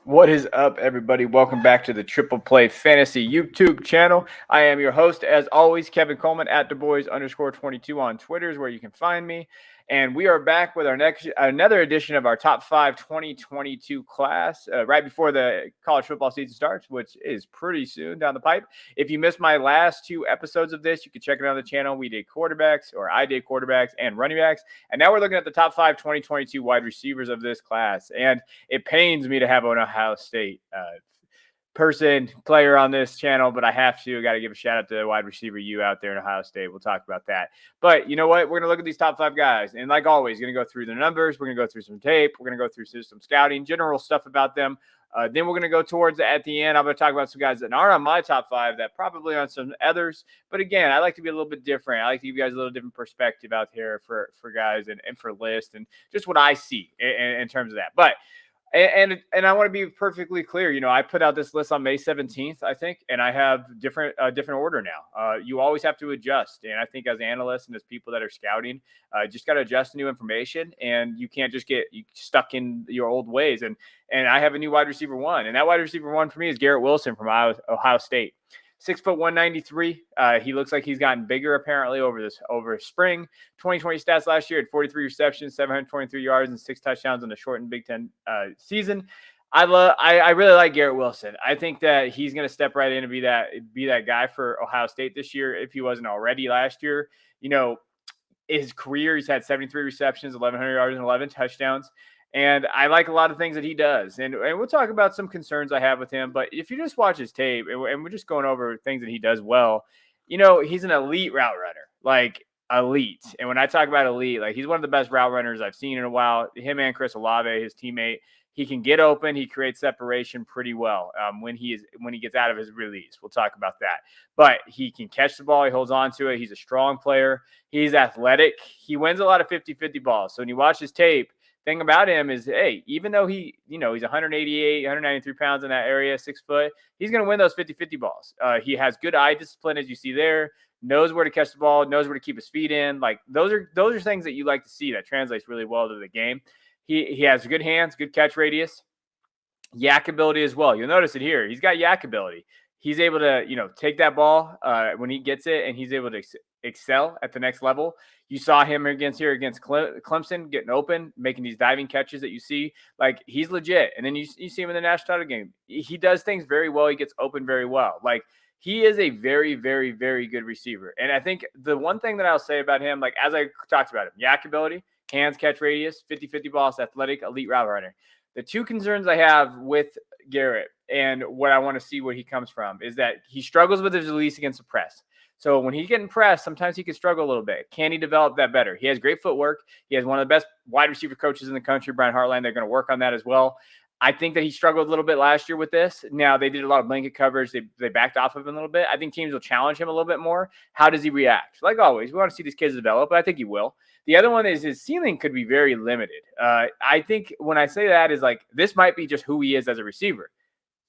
What is up, everybody? Welcome back to the Triple Play Fantasy YouTube channel. I am your host, as always, Kevin Coleman at DuBois_22 on Twitter is where you can find me. And we are back with another edition of our Top 5 2022 class right before the college football season starts, which is pretty soon down the pipe. If you missed my last two episodes of this, you can check it out on the channel. We did quarterbacks, or I did quarterbacks and running backs. And now we're looking at the top 5 2022 wide receivers of this class. And it pains me to have an Ohio State player on this channel, but I have to. Got to give a shout out to wide receiver you out there in Ohio State. We'll talk about that. But you know what? We're going to look at these top 5 guys. And like always, going to go through the numbers. We're going to go through some tape. We're going to go through some scouting, general stuff about them. Then we're going to go towards at the end. I'm going to talk about some guys that aren't on my top 5 that probably on some others. But again, I like to be a little bit different. I like to give you guys a little different perspective out here for guys and for lists and just what I see in terms of that. But and I want to be perfectly clear. I put out this list on May 17th, I think, and I have different order now. You always have to adjust, and I think as analysts and as people that are scouting, just got to adjust to new information, and you can't just get stuck in your old ways. And I have a new wide receiver one, and that wide receiver one for me is Garrett Wilson from Ohio State. 6'1", 193. He looks like he's gotten bigger apparently over spring. 2020 stats last year at 43 receptions, 723 yards, and 6 touchdowns in the shortened Big Ten season. I really like Garrett Wilson. I think that he's going to step right in and be that guy for Ohio State this year if he wasn't already last year. His career, he's had 73 receptions, 1,100 yards, and 11 touchdowns. And I like a lot of things that he does. And we'll talk about some concerns I have with him. But if you just watch his tape, and we're just going over things that he does well, he's an elite route runner, like elite. And when I talk about elite, like he's one of the best route runners I've seen in a while. Him and Chris Olave, his teammate, he can get open. He creates separation pretty well when he gets out of his release. We'll talk about that. But he can catch the ball. He holds on to it. He's a strong player. He's athletic. He wins a lot of 50-50 balls. So when you watch his tape, thing about him is, hey, even though he's 188, 193 pounds in that area, 6 foot, he's going to win those 50-50 balls. He has good eye discipline, as you see there, knows where to catch the ball, knows where to keep his feet in. Like those are things that you like to see that translates really well to the game. He has good hands, good catch radius, yak ability as well. You'll notice it here. He's got yak ability. He's able to, take that ball when he gets it, and he's able to excel at the next level. You saw him against Clemson getting open, making these diving catches that you see. Like, he's legit. And then you see him in the national title game. He does things very well. He gets open very well. Like, he is a very, very, very good receiver. And I think the one thing that I'll say about him, like as I talked about him, yak ability, hands, catch radius, 50-50 balls, athletic, elite route runner. The two concerns I have with Garrett and what I want to see where he comes from is that he struggles with his release against the press. So when he's getting pressed, sometimes he can struggle a little bit. Can he develop that better? He has great footwork. He has one of the best wide receiver coaches in the country, Brian Hartline. They're going to work on that as well. I think that he struggled a little bit last year with this. Now, they did a lot of blanket coverage. They backed off of him a little bit. I think teams will challenge him a little bit more. How does he react? Like always, we want to see these kids develop, but I think he will. The other one is his ceiling could be very limited. I think when I say that is like this might be just who he is as a receiver.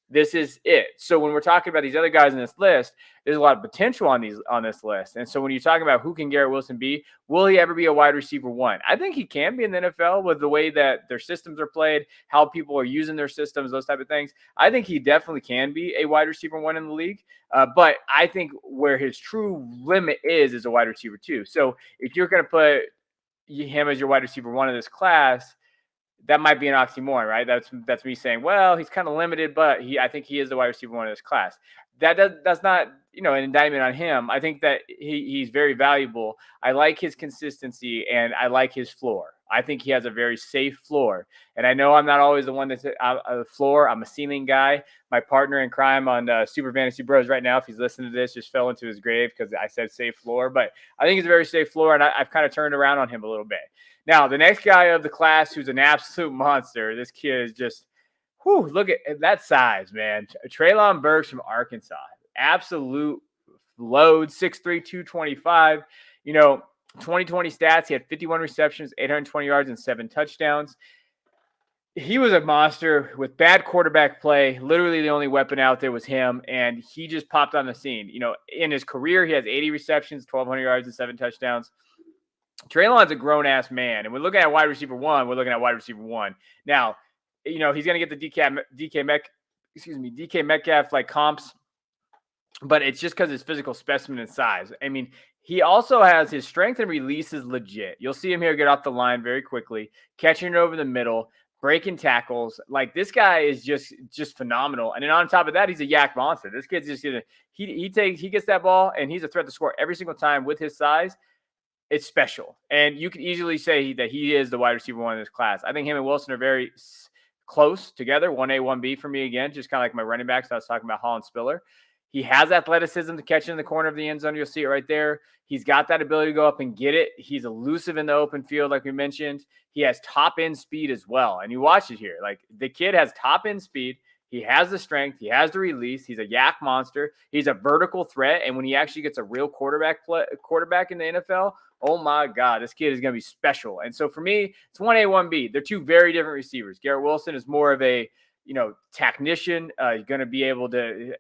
This is it. So when we're talking about these other guys in this list, there's a lot of potential on this list. And so when you're talking about who can Garrett Wilson be, will he ever be a wide receiver one? I think he can be in the NFL with the way that their systems are played, how people are using their systems, those type of things. I think he definitely can be a wide receiver one in the league. But I think where his true limit is a wide receiver two. So if you're going to put him as your wide receiver one in this class, that might be an oxymoron, right? That's me saying, well, he's kind of limited, but I think he is the wide receiver one in this class. That's not an indictment on him. I think that he's very valuable. I like his consistency and I like his floor. I think he has a very safe floor. And I know I'm not always the one that's out of the floor. I'm a ceiling guy. My partner in crime on Super Fantasy Bros right now, if he's listening to this, just fell into his grave because I said safe floor. But I think it's a very safe floor, and I've kind of turned around on him a little bit. Now, the next guy of the class who's an absolute monster, this kid is just, look at that size, man. Treylon Burks from Arkansas. Absolute load, 6'3", 225. 2020 stats, he had 51 receptions, 820 yards, and 7 touchdowns. He was a monster with bad quarterback play. Literally the only weapon out there was him, and he just popped on the scene. In his career, he has 80 receptions, 1,200 yards, and 7 touchdowns. Treylon's a grown-ass man, and we're looking at wide receiver one. We're looking at wide receiver one. Now, he's going to get the DK Metcalf like comps, but it's just because his physical specimen and size. I mean, he also has his strength and release is legit. You'll see him here get off the line very quickly, catching it over the middle, breaking tackles. Like, this guy is just phenomenal. And then on top of that, he's a yak monster. This kid's just gonna he gets that ball and he's a threat to score every single time with his size. It's special. And you could easily say that he is the wide receiver one in this class. I think him and Wilson are very close together, 1A, 1B for me again, just kind of like my running backs. I was talking about Holland Spiller. He has athleticism to catch in the corner of the end zone. You'll see it right there. He's got that ability to go up and get it. He's elusive in the open field, like we mentioned. He has top end speed as well. And you watch it here. Like, the kid has top end speed. He has the strength. He has the release. He's a yak monster. He's a vertical threat. And when he actually gets a real quarterback in the NFL, oh my God, this kid is going to be special. And so for me, it's 1A, 1B. They're two very different receivers. Garrett Wilson is more of a technician, going to be able to,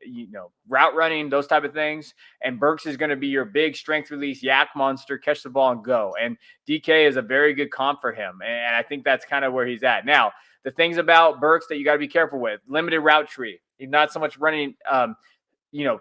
route running, those type of things. And Burks is going to be your big strength release, yak monster, catch the ball and go. And DK is a very good comp for him. And I think that's kind of where he's at. Now, the things about Burks that you got to be careful with, limited route tree. He's not so much running,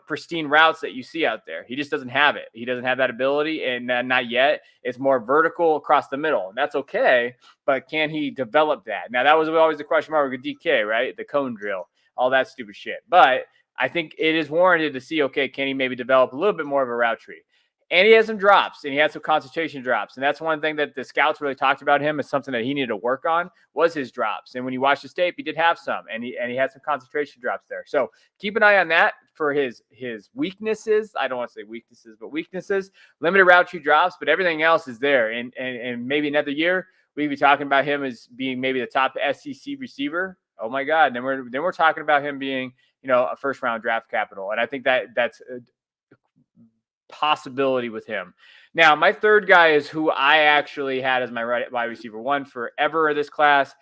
pristine routes that you see out there. He just doesn't have it. He doesn't have that ability, and not yet. It's more vertical across the middle. That's okay, but can he develop that? Now, that was always the question mark with DK, right? The cone drill, all that stupid shit. But I think it is warranted to see, okay, can he maybe develop a little bit more of a route tree? And he has some drops, and he had some concentration drops. And that's one thing that the scouts really talked about him as something that he needed to work on was his drops. And when you watch his tape, he did have some, and he had some concentration drops there. So keep an eye on that for his weaknesses. I don't want to say weaknesses, but weaknesses. Limited route tree drops, but everything else is there. And maybe another year, we'd be talking about him as being maybe the top SEC receiver. Oh my God! Then we're talking about him being, a first round draft capital. And I think that's possibility with him. Now, my third guy is who I actually had as my wide receiver one forever this class.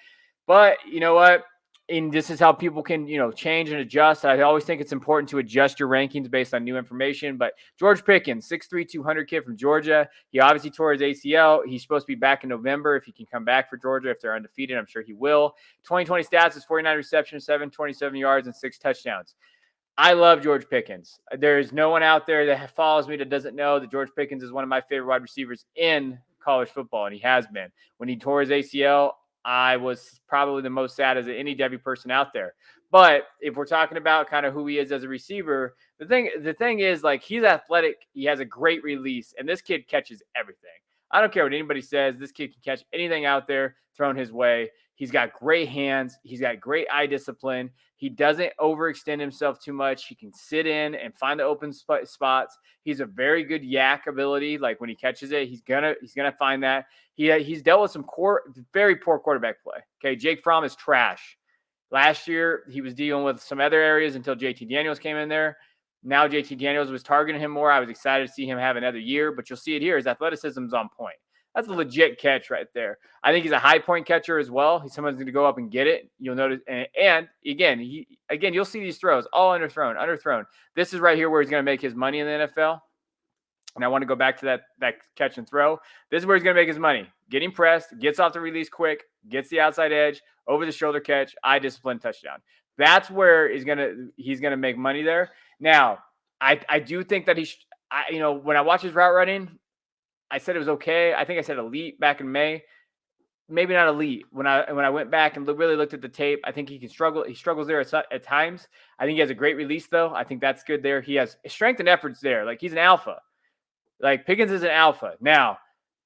But you know what? And this is how people can, change and adjust. I always think it's important to adjust your rankings based on new information. But George Pickens, 6'3", 200 kid from Georgia. He obviously tore his ACL. He's supposed to be back in November if he can come back for Georgia. If they're undefeated, I'm sure he will. 2020 stats is 49 receptions, 727 yards, and 6 touchdowns. I love George Pickens. There's no one out there that follows me that doesn't know that George Pickens is one of my favorite wide receivers in college football, and he has been. When he tore his ACL, I was probably the most sad as any devy person out there. But if we're talking about kind of who he is as a receiver, the thing is, like, he's athletic. He has a great release, and this kid catches everything. I don't care what anybody says. This kid can catch anything out there thrown his way. He's got great hands. He's got great eye discipline. He doesn't overextend himself too much. He can sit in and find the open spots. He's a very good yak ability. Like, when he catches it, he's gonna find that. He's dealt with some very poor quarterback play. Okay, Jake Fromm is trash. Last year, he was dealing with some other areas until JT Daniels came in there. Now JT Daniels was targeting him more. I was excited to see him have another year, but you'll see it here. His athleticism is on point. That's a legit catch right there. I think he's a high point catcher as well. He's someone's going to go up and get it. You'll notice. And again, you'll see these throws all underthrown. This is right here where he's going to make his money in the NFL. And I want to go back to that catch and throw. This is where he's going to make his money. Getting pressed, gets off the release quick, gets the outside edge, over the shoulder catch, eye discipline, touchdown. That's where he's going to make money there. Now, I do think that when I watch his route running, I said it was okay. I think I said elite back in May. Maybe not elite. When I went back and really looked at the tape, I think he can struggle. He struggles there at times. I think he has a great release, though. I think that's good there. He has strength and efforts there. Like, he's an alpha. Like, Pickens is an alpha. Now,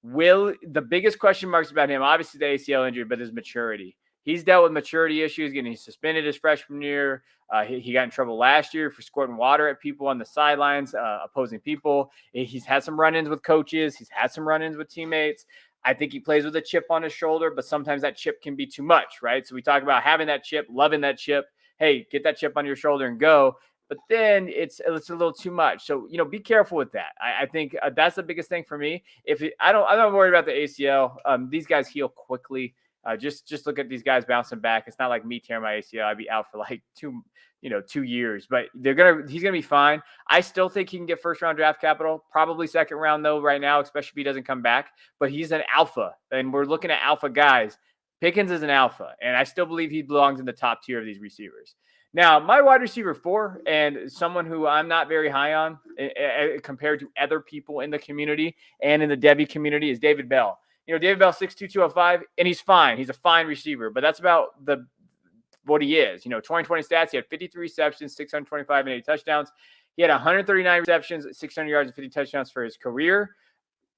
the biggest question marks about him, obviously the ACL injury, but his maturity. He's dealt with maturity issues, getting suspended his freshman year. He got in trouble last year for squirting water at people on the sidelines, opposing people. He's had some run-ins with coaches. He's had some run-ins with teammates. I think he plays with a chip on his shoulder, but sometimes that chip can be too much, right? So we talk about having that chip, loving that chip. Hey, get that chip on your shoulder and go. But then it's a little too much. So, be careful with that. I think that's the biggest thing for me. I'm not worried about the ACL. These guys heal quickly. Just look at these guys bouncing back. It's not like me tearing my ACL. I'd be out for like 2 years, but he's going to be fine. I still think he can get first round draft capital, probably second round though right now, especially if he doesn't come back, but he's an alpha and we're looking at alpha guys. Pickens is an alpha, and I still believe he belongs in the top tier of these receivers. Now, my wide receiver 4, and someone who I'm not very high on compared to other people in the community and in the devy community, is David Bell. David Bell, 6'2", 205, and he's fine. He's a fine receiver, but that's about what he is. 2020 stats, he had 53 receptions, 625 and 80 touchdowns. He had 139 receptions, 600 yards and 50 touchdowns for his career.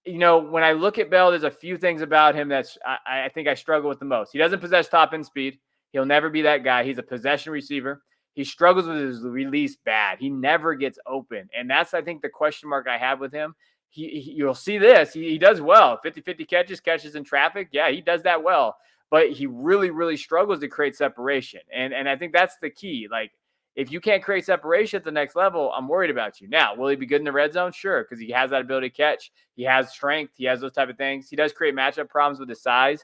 When I look at Bell, there's a few things about him that's I think I struggle with the most. He doesn't possess top end speed. He'll never be that guy. He's a possession receiver. He struggles with his release bad. He never gets open. And that's, I think, the question mark I have with him. You'll see this. He does well. 50-50 catches in traffic. Yeah, he does that well. But he really, really struggles to create separation. And I think that's the key. Like, if you can't create separation at the next level, I'm worried about you. Now, will he be good in the red zone? Sure, because he has that ability to catch. He has strength. He has those type of things. He does create matchup problems with his size.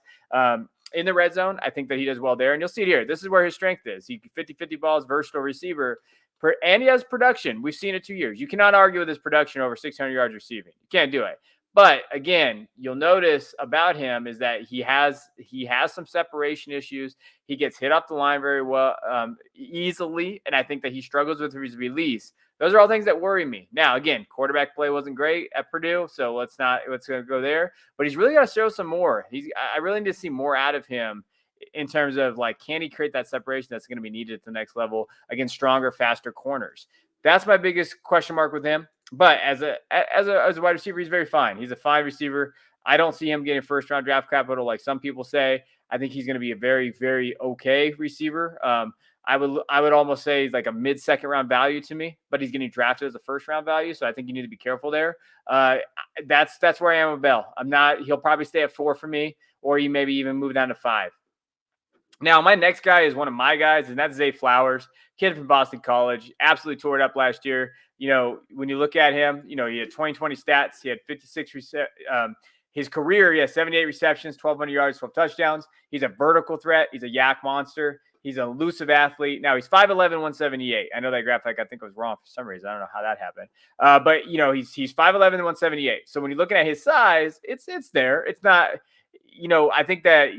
In the red zone, I think that he does well there. And you'll see it here. This is where his strength is. He 50-50 balls, versatile receiver. And he has production. We've seen it 2 years. You cannot argue with his production over 600 yards receiving. You can't do it. But again, you'll notice about him is that he has some separation issues. He gets hit off the line very well, easily, and I think that he struggles with his release. Those are all things that worry me. Now, again, quarterback play wasn't great at Purdue, so let's go there. But he's really got to show some more. I really need to see more out of him in terms of, like, can he create that separation that's going to be needed at the next level against stronger, faster corners? That's my biggest question mark with him. But as a wide receiver, he's very fine. He's a fine receiver. I don't see him getting first round draft capital like some people say. I think he's going to be a very, very okay receiver. I would almost say he's like a mid-second round value to me, but he's getting drafted as a first round value, so I think you need to be careful there. That's where I am with Bell. He'll probably stay at 4 for me, or he maybe even move down to 5. Now, my next guy is one of my guys, and that's Zay Flowers, kid from Boston College. Absolutely tore it up last year. When you look at him, he had 2020 stats. He had 56 his career, he has 78 receptions, 1,200 yards, 12 touchdowns. He's a vertical threat. He's a yak monster. He's an elusive athlete. Now, he's 5'11", 178. I know that graphic, I think, was wrong for some reason. I don't know how that happened. But, he's 5'11", 178. So when you're looking at his size, it's there. It's not – I think that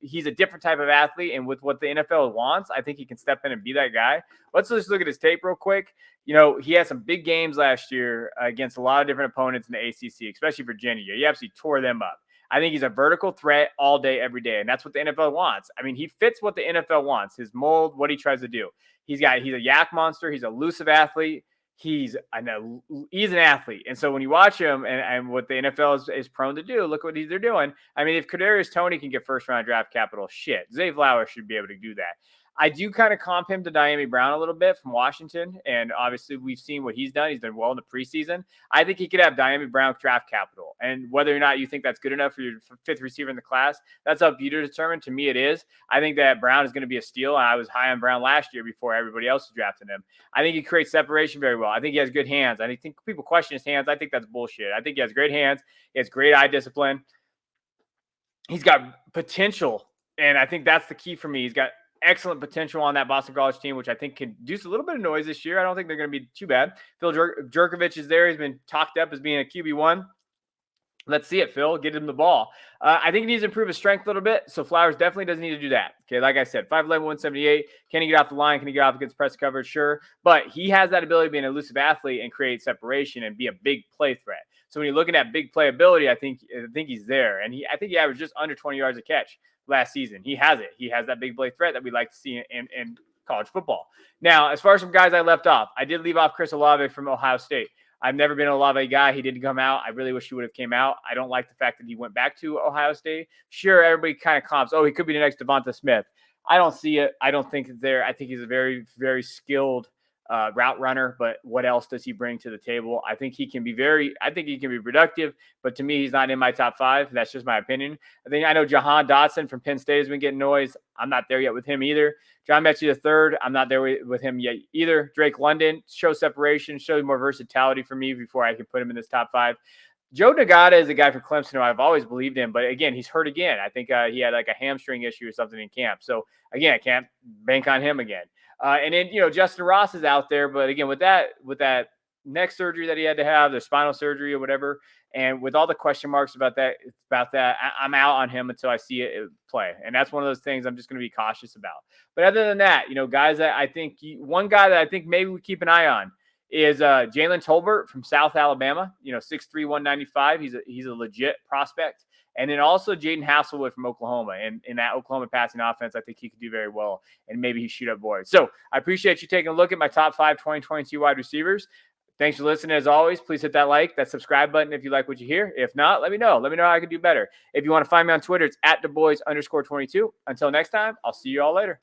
he's a different type of athlete, and with what the NFL wants, I think he can step in and be that guy. Let's just look at his tape real quick. He had some big games last year against a lot of different opponents in the ACC, especially Virginia. He absolutely tore them up. I think he's a vertical threat all day, every day, and that's what the NFL wants. I mean, he fits what the NFL wants, his mold, what he tries to do. He's a yak monster. He's an elusive athlete. He's an athlete. And so when you watch him and what the NFL is prone to do, look what they're doing. I mean, if Kadarius Toney can get first round draft capital, shit, Zay Flowers should be able to do that. I do kind of comp him to Diami Brown a little bit from Washington. And obviously we've seen what he's done. He's done well in the preseason. I think he could have Diami Brown draft capital. And whether or not you think that's good enough for your 5th receiver in the class, that's up to you to determine. To me, it is. I think that Brown is going to be a steal. I was high on Brown last year before everybody else was drafting him. I think he creates separation very well. I think he has good hands. I think people question his hands. I think that's bullshit. I think he has great hands. He has great eye discipline. He's got potential. And I think that's the key for me. He's got excellent potential on that Boston College team, which I think can do a little bit of noise this year. I don't think they're going to be too bad. Phil Jerkovich is there. He's been talked up as being a QB1. Let's see it, Phil. Get him the ball. I think he needs to improve his strength a little bit, so Flowers definitely doesn't need to do that. Okay, like I said, 5'11", 178. Can he get off the line? Can he get off against press coverage? Sure. But he has that ability to be an elusive athlete and create separation and be a big play threat. So when you're looking at big playability, I think he's there. And I think he averaged just under 20 yards a catch last season. He has it. He has that big play threat that we like to see in college football. Now, as far as some guys I left off, I did leave off Chris Olave from Ohio State. I've never been an Olave guy. He didn't come out. I really wish he would have came out. I don't like the fact that he went back to Ohio State. Sure, everybody kind of comps, he could be the next Devonta Smith. I don't see it. I don't think it's there. I think he's a very, very skilled route runner, but what else does he bring to the table? I think he can be productive, but to me, he's not in my top 5. That's just my opinion. I know Jahan Dotson from Penn State has been getting noise. I'm not there yet with him either. John Mechie III, I'm not there with him yet either. Drake London, show separation, show more versatility for me before I can put him in this top 5. Joe Nagata is a guy from Clemson who I've always believed in, but again, he's hurt again. I think he had like a hamstring issue or something in camp. So again, I can't bank on him again. And then, Justin Ross is out there, but again, with that neck surgery that he had to have, the spinal surgery or whatever. And with all the question marks about that, I'm out on him until I see it play. And that's one of those things I'm just going to be cautious about. But other than that, guys that I think one guy that I think maybe we keep an eye on is Jalen Tolbert from South Alabama, 6'3", 195. He's a legit prospect. And then also Jaden Hasselwood from Oklahoma. And in that Oklahoma passing offense, I think he could do very well. And maybe he shoot up boards. So I appreciate you taking a look at my top 5 2022 wide receivers. Thanks for listening. As always, please hit that like, that subscribe button if you like what you hear. If not, let me know. Let me know how I can do better. If you want to find me on Twitter, it's @DuBois_22. Until next time, I'll see you all later.